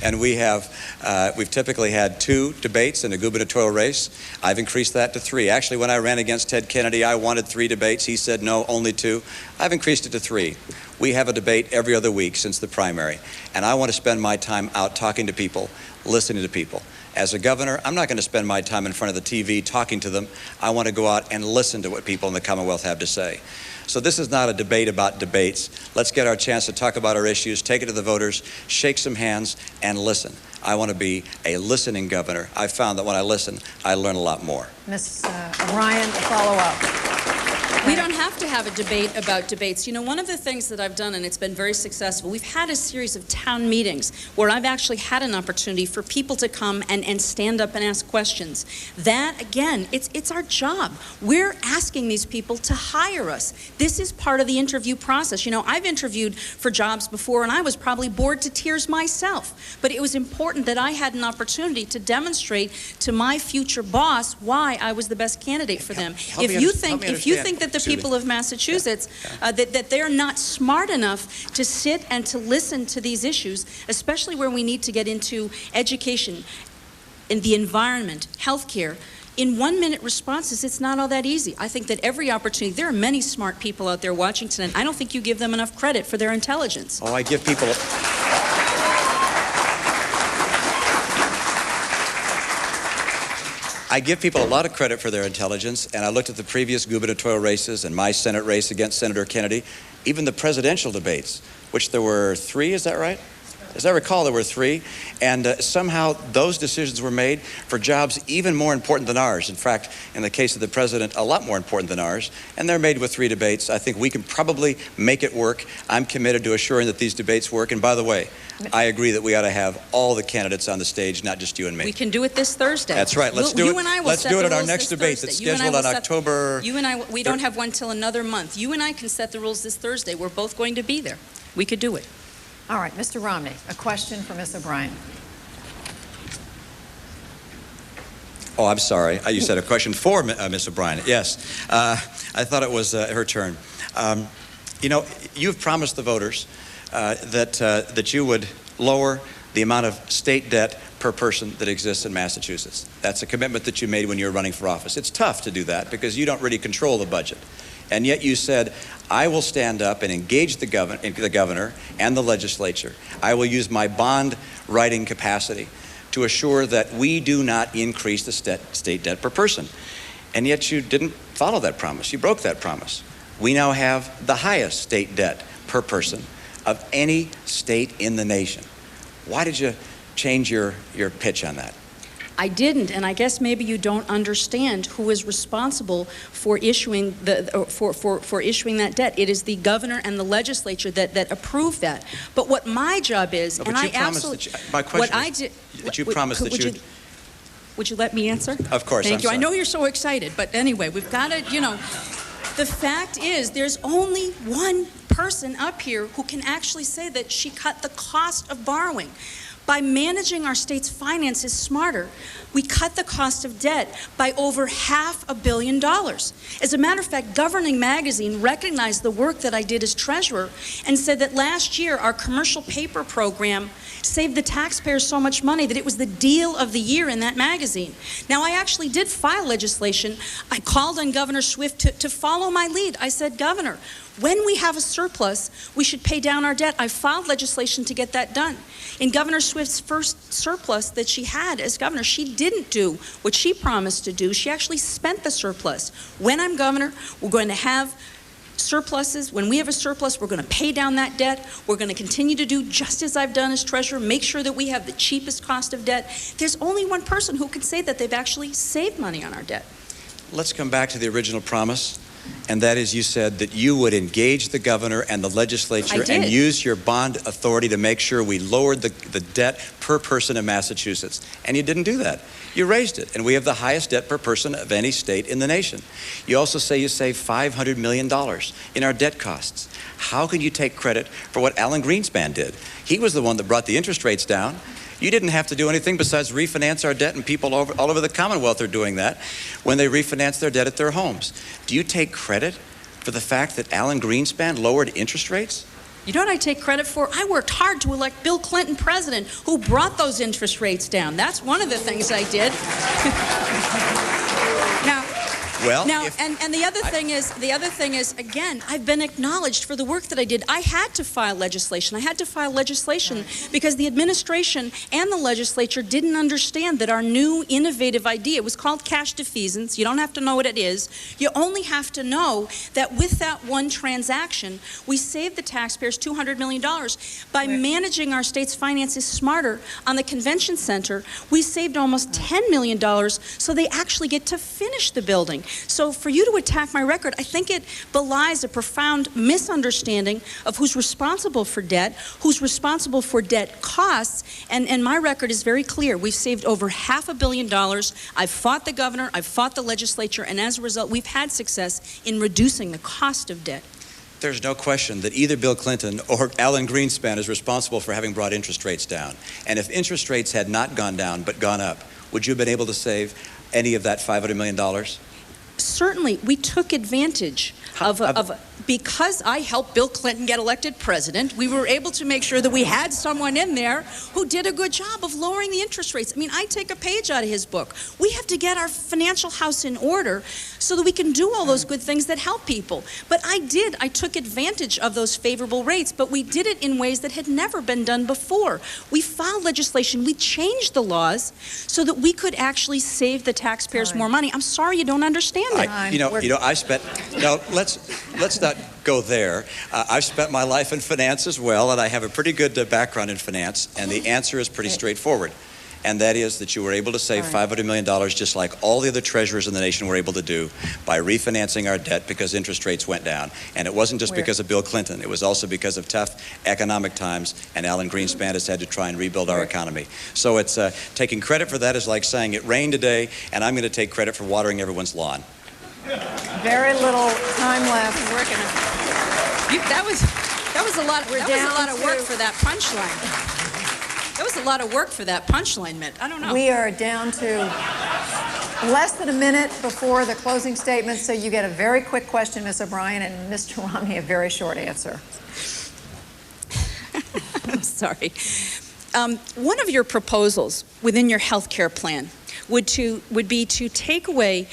And we've typically had 2 debates in a gubernatorial race. I've increased that to 3. Actually, when I ran against Ted Kennedy, I wanted 3 debates. He said no, only 2. I've increased it to 3. We have a debate every other week since the primary. And I want to spend my time out talking to people, listening to people. As a governor, I'm not going to spend my time in front of the TV talking to them. I want to go out and listen to what people in the Commonwealth have to say. So this is not a debate about debates. Let's get our chance to talk about our issues, take it to the voters, shake some hands, and listen. I want to be a listening governor. I've found that when I listen, I learn a lot more. Ms. O'Brien, follow up. We don't have to have a debate about debates. You know, one of the things that I've done, and it's been very successful, we've had a series of town meetings where I've actually had an opportunity for people to come and stand up and ask questions. That, again, it's our job. We're asking these people to hire us. This is part of the interview process. You know, I've interviewed for jobs before, and I was probably bored to tears myself. But it was important that I had an opportunity to demonstrate to my future boss why I was the best candidate for them. If you think that the people of Massachusetts, that they're not smart enough to sit and to listen to these issues, especially where we need to get into education, in the environment, healthcare, in 1-minute responses, it's not all that easy. I think that every opportunity, there are many smart people out there watching tonight. I don't think you give them enough credit for their intelligence. Oh, I give people... I give people a lot of credit for their intelligence, and I looked at the previous gubernatorial races and my Senate race against Senator Kennedy, even the presidential debates, which there were 3, is that right? As I recall, there were 3, and somehow those decisions were made for jobs even more important than ours. In fact, in the case of the president, a lot more important than ours, and they're made with 3 debates. I think we can probably make it work. I'm committed to assuring that these debates work, and by the way, I agree that we ought to have all the candidates on the stage, not just you and me. We can do it this Thursday. That's right. Let's do it. Let's do it at our next debate that's scheduled on October. You and I, we don't have one till another month. You and I can set the rules this Thursday. We're both going to be there. We could do it. All right, Mr. Romney, a question for Ms. O'Brien. Oh, I'm sorry. You said a question for Ms. O'Brien. Yes. I thought it was her turn. You know, you've promised the voters that you would lower the amount of state debt per person that exists in Massachusetts. That's a commitment that you made when you were running for office. It's tough to do that because you don't really control the budget. And yet you said, I will stand up and engage the governor and the legislature. I will use my bond writing capacity to assure that we do not increase the state debt per person. And yet you didn't follow that promise. You broke that promise. We now have the highest state debt per person of any state in the nation. Why did you change your pitch on that? I didn't, and I guess maybe you don't understand who is responsible for issuing for issuing that debt. It is the governor and the legislature that approve that. But what my job is, no, and I absolutely, my question what I did, that you promised that you would you let me answer? Of course. Thank you. I know you're so excited, but anyway, we've got to, you know. The fact is, there's only one person up here who can actually say that she cut the cost of borrowing. By managing our state's finances smarter, we cut the cost of debt by over $500 million. As a matter of fact, Governing Magazine recognized the work that I did as treasurer and said that last year our commercial paper program saved the taxpayers so much money that it was the deal of the year in that magazine. Now, I actually did file legislation. I called on Governor Swift to follow my lead. I said, Governor, When we have a surplus, we should pay down our debt. I filed legislation to get that done. In Governor Swift's first surplus that she had as governor, she didn't do what she promised to do. She actually spent the surplus. When I'm governor, we're going to have surpluses. When we have a surplus, we're going to pay down that debt. We're going to continue to do just as I've done as treasurer, make sure that we have the cheapest cost of debt. There's only one person who can say that they've actually saved money on our debt. Let's come back to the original promise. And that is, you said that you would engage the governor and the legislature and use your bond authority to make sure we lowered the debt per person in Massachusetts. And you didn't do that. You raised it. And we have the highest debt per person of any state in the nation. You also say you saved $500 million in our debt costs. How can you take credit for what Alan Greenspan did? He was the one that brought the interest rates down. You didn't have to do anything besides refinance our debt, and people all over the Commonwealth are doing that when they refinance their debt at their homes. Do you take credit for the fact that Alan Greenspan lowered interest rates? You know what I take credit for? I worked hard to elect Bill Clinton president, who brought those interest rates down. That's one of the things I did. And the other thing is, again, I've been acknowledged for the work that I did. I had to file legislation. Because the administration and the legislature didn't understand that our new innovative idea, it was called cash defeasance. You don't have to know what it is. You only have to know that with that one transaction, we saved the taxpayers $200 million. By managing our state's finances smarter on the convention center, we saved almost $10 million, so they actually get to finish the building. So for you to attack my record, I think it belies a profound misunderstanding of who's responsible for debt, who's responsible for debt costs, and my record is very clear. We've saved over $500 million. I've fought the governor, I've fought the legislature, and as a result, we've had success in reducing the cost of debt. There's no question that either Bill Clinton or Alan Greenspan is responsible for having brought interest rates down. And if interest rates had not gone down but gone up, would you have been able to save any of that $500 million? Certainly, we took advantage because I helped Bill Clinton get elected president, we were able to make sure that we had someone in there who did a good job of lowering the interest rates. I mean, I take a page out of his book. We have to get our financial house in order so that we can do all those good things that help people. But I took advantage of those favorable rates, but we did it in ways that had never been done before. We filed legislation, we changed the laws so that we could actually save the taxpayers more money. I'm sorry you don't understand it. Let's not go there. I've spent my life in finance as well, and I have a pretty good background in finance, and the answer is pretty straightforward. And that is that you were able to save $500 million just like all the other treasurers in the nation were able to do by refinancing our debt because interest rates went down. And it wasn't just because of Bill Clinton. It was also because of tough economic times, and Alan Greenspan has had to try and rebuild our economy. So it's taking credit for that is like saying it rained today, and I'm going to take credit for watering everyone's lawn. Very little time left. That was a lot of work for that punchline. That was a lot of work for that punchline, Mitt. I don't know. We are down to less than a minute before the closing statement, so you get a very quick question, Ms. O'Brien, and Mr. Romney, a very short answer. I'm sorry. One of your proposals within your health care plan would be to take away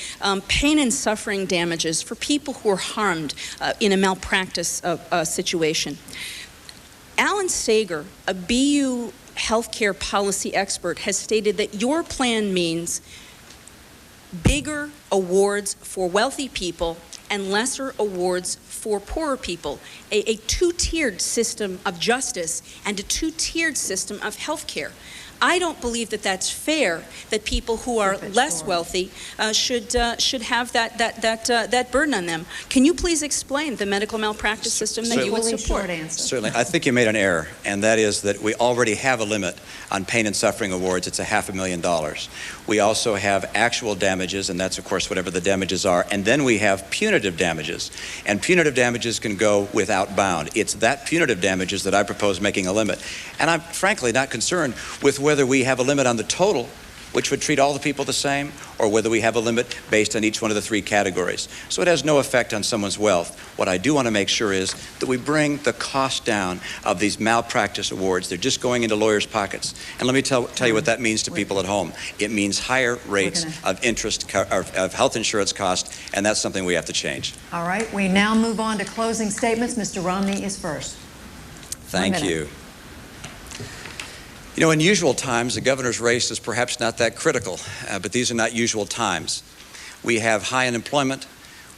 pain and suffering damages for people who are harmed in a malpractice situation. Alan Sager, a BU healthcare policy expert, has stated that your plan means bigger awards for wealthy people and lesser awards for poorer people, a two-tiered system of justice and a two-tiered system of healthcare. I don't believe that that's fair, that people who are less wealthy should have that burden on them. Can you please explain the medical malpractice system that you would support? Certainly. I think you made an error, and that is that we already have a limit on pain and suffering awards. It's $500,000. We also have actual damages, and that's, of course, whatever the damages are, and then we have punitive damages. And punitive damages can go without bound. It's that punitive damages that I propose making a limit. And I'm frankly not concerned with whether we have a limit on the total which would treat all the people the same, or whether we have a limit based on each one of the 3 categories. So it has no effect on someone's wealth. What I do want to make sure is that we bring the cost down of these malpractice awards. They're just going into lawyers' pockets. And let me tell you what that means to people at home. It means higher rates of interest, of health insurance cost, and that's something we have to change. All right, we now move on to closing statements. Mr. Romney is first. Thank you. You know, in usual times, the governor's race is perhaps not that critical, but these are not usual times. We have high unemployment.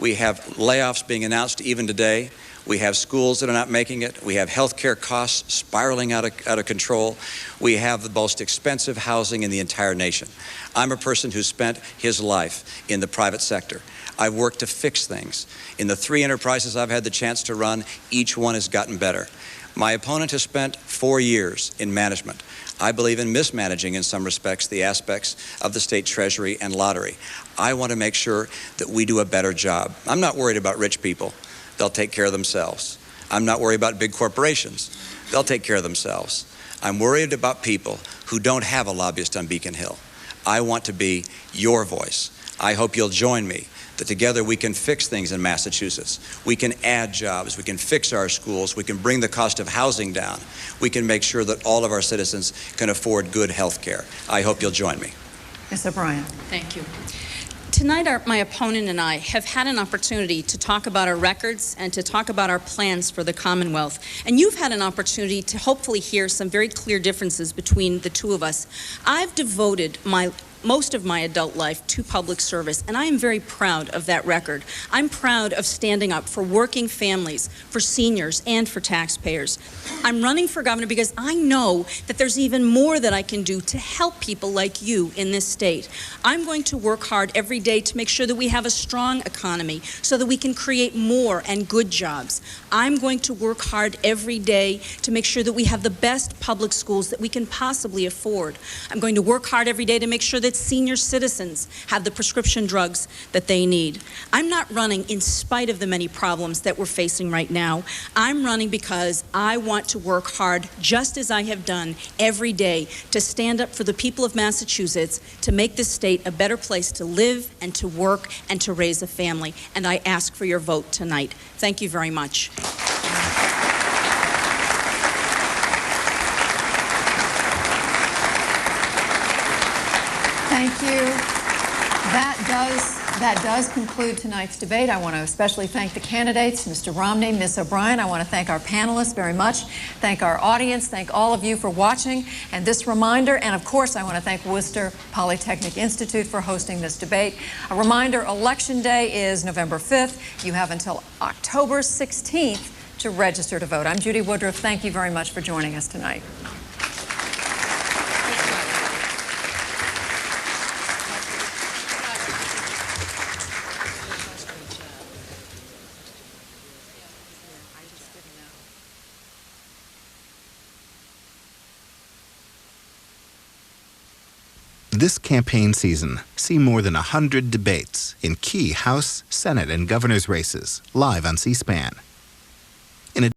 We have layoffs being announced even today. We have schools that are not making it. We have health care costs spiraling out of control. We have the most expensive housing in the entire nation. I'm a person who spent his life in the private sector. I've worked to fix things. In the 3 enterprises I've had the chance to run, each one has gotten better. My opponent has spent 4 years in management. I believe in mismanaging in some respects the aspects of the state treasury and lottery. I want to make sure that we do a better job. I'm not worried about rich people. They'll take care of themselves. I'm not worried about big corporations. They'll take care of themselves. I'm worried about people who don't have a lobbyist on Beacon Hill. I want to be your voice. I hope you'll join me, that together we can fix things in Massachusetts. We can add jobs, we can fix our schools, we can bring the cost of housing down. We can make sure that all of our citizens can afford good health care. I hope you'll join me. Ms. O'Brien. Thank you. Tonight, my opponent and I have had an opportunity to talk about our records and to talk about our plans for the Commonwealth. And you've had an opportunity to hopefully hear some very clear differences between the two of us. I've devoted most of my adult life to public service, and I am very proud of that record. I'm proud of standing up for working families, for seniors, and for taxpayers. I'm running for governor because I know that there's even more that I can do to help people like you in this state. I'm going to work hard every day to make sure that we have a strong economy so that we can create more and good jobs. I'm going to work hard every day to make sure that we have the best public schools that we can possibly afford. I'm going to work hard every day to make sure that senior citizens have the prescription drugs that they need. I'm not running in spite of the many problems that we're facing right now. I'm running because I want to work hard, just as I have done every day, to stand up for the people of Massachusetts, to make this state a better place to live and to work and to raise a family. And I ask for your vote tonight. Thank you very much. Thank you. That does conclude tonight's debate. I want to especially thank the candidates, Mr. Romney, Ms. O'Brien. I want to thank our panelists very much, thank our audience, thank all of you for watching. And this reminder, and of course I want to thank Worcester Polytechnic Institute for hosting this debate. A reminder, Election Day is November 5th. You have until October 16th to register to vote. I'm Judy Woodruff. Thank you very much for joining us tonight. This campaign season, see more than 100 debates in key House, Senate, and governor's races live on C-SPAN.